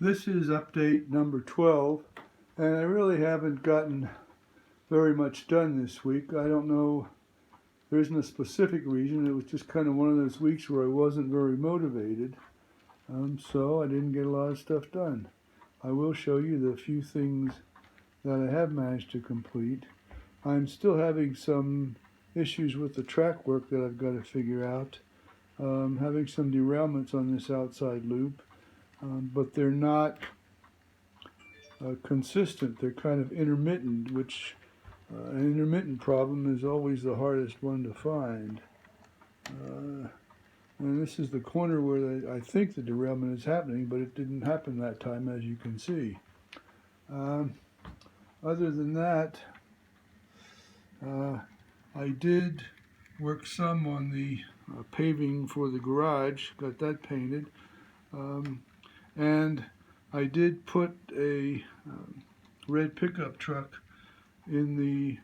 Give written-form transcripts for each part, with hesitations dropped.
This is update number 12, and I really haven't gotten very much done this week. I don't know, there isn't a specific reason. It was just kind of one of those weeks where I wasn't very motivated, so I didn't get a lot of stuff done. I will show you the few things that I have managed to complete. I'm still having some issues with the track work that I've got to figure out. Having some derailments on this outside loop. But they're not consistent. They're kind of intermittent, which an intermittent problem is always the hardest one to find. And this is the corner where I think the derailment is happening, but it didn't happen that time, as you can see. Other than that, I did work some on the paving for the garage, got that painted. And I did put a red pickup truck in the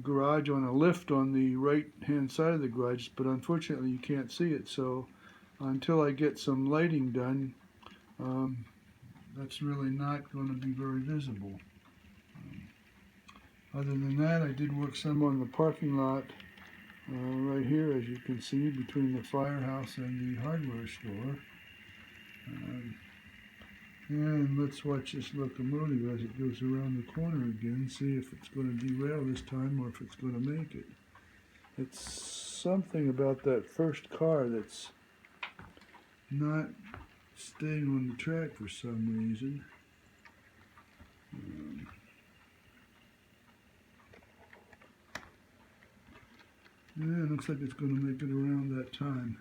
garage on a lift on the right hand side of the garage, but unfortunately you can't see it, so until I get some lighting done, that's really not going to be very visible. Other than that, I did work some on the parking lot right here, as you can see, between the firehouse and the hardware store. And let's watch this locomotive as it goes around the corner again, see if it's going to derail this time or if it's going to make it. It's something about that first car that's not staying on the track for some reason. Yeah, it looks like it's going to make it around that time.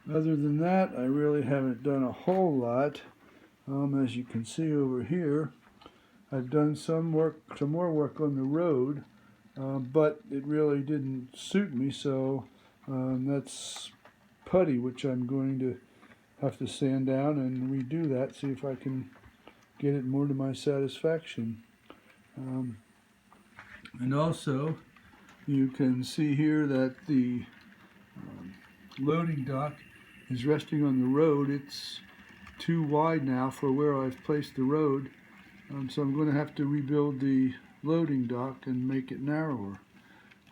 Other than that, I really haven't done a whole lot. As you can see over here, I've done some more work on the road, but it really didn't suit me, so that's putty, which I'm going to have to sand down and redo that, see if I can get it more to my satisfaction. And also, you can see here that the loading dock is resting on the road. It's too wide now for where I've placed the road, so I'm going to have to rebuild the loading dock and make it narrower.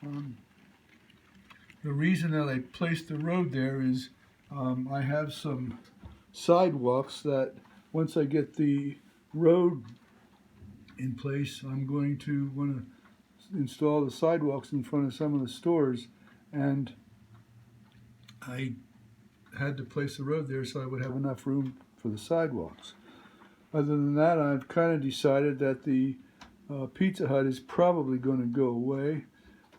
The reason that I placed the road there is I have some sidewalks that once I get the road in place, I'm going to want to install the sidewalks in front of some of the stores, and I had to place the road there so I would have enough room for the sidewalks. Other than that, I've kind of decided that the Pizza Hut is probably going to go away.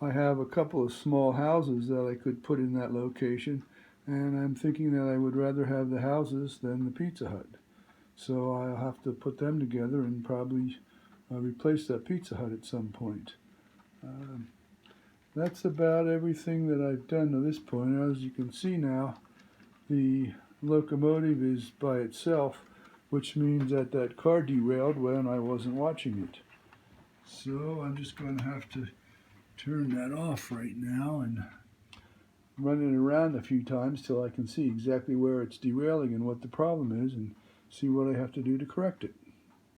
I have a couple of small houses that I could put in that location, and I'm thinking that I would rather have the houses than the Pizza Hut. So I'll have to put them together and probably replace that Pizza Hut at some point. That's about everything that I've done to this point. As you can see now, the locomotive is by itself, which means that that car derailed when I wasn't watching it. So I'm just going to have to turn that off right now and run it around a few times till I can see exactly where it's derailing and what the problem is, and see what I have to do to correct it.